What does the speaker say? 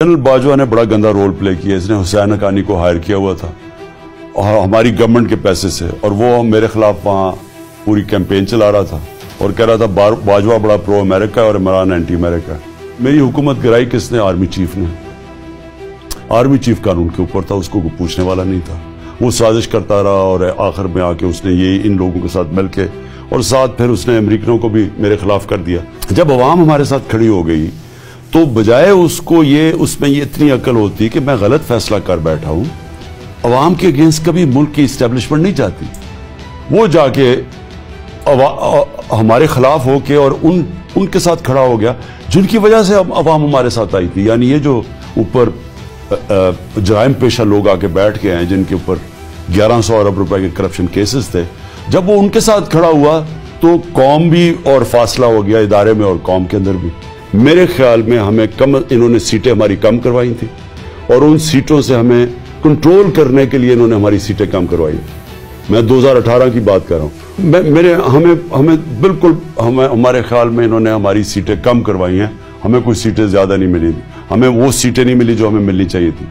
General Bajwa ने बड़ा गंदा रोल प्ले किया। इसने हुसैन हक्कानी को हायर किया हुआ था और हमारी गवर्नमेंट के पैसे से, और वो मेरे खिलाफ वहाँ पूरी कैंपेन चला रहा था और कह रहा था बाजवा बड़ा प्रो अमेरिका और इमरान एंटी अमेरिका। मेरी हुकूमत गिराई किसने? आर्मी चीफ ने। आर्मी चीफ कानून के ऊपर था, उसको कोई पूछने वाला नहीं था। वो साजिश करता रहा और आखिर में आके उसने ये इन लोगों के साथ मिलके और साथ फिर उसने अमेरिकनों को भी मेरे खिलाफ कर दिया। जब अवाम हमारे साथ खड़ी हो गई तो बजाय उसको उसमें ये इतनी अकल होती कि मैं गलत फैसला कर बैठा हूं, अवाम के अगेंस्ट कभी मुल्क की इस्टेब्लिशमेंट नहीं चाहती। वो जाके हमारे खिलाफ होके और उनके साथ खड़ा हो गया जिनकी वजह से अवाम हमारे साथ आई थी। यानी ये जो ऊपर जराइम पेशा लोग आके बैठ के हैं जिनके ऊपर 1100 अरब रुपए के करप्शन केसेस थे, जब वो उनके साथ खड़ा हुआ तो कौम भी और फासला हो गया इदारे में और कौम के अंदर भी। मेरे ख्याल में हमें इन्होंने सीटें हमारी कम करवाई थी और उन सीटों से हमें कंट्रोल करने के लिए इन्होंने हमारी सीटें कम करवाई। मैं 2018 की बात कर रहा हूं। हमारे ख्याल में इन्होंने हमारी सीटें कम करवाई हैं। हमें कोई सीटें ज्यादा नहीं मिली, हमें वो सीटें नहीं मिली जो हमें मिलनी चाहिए थी।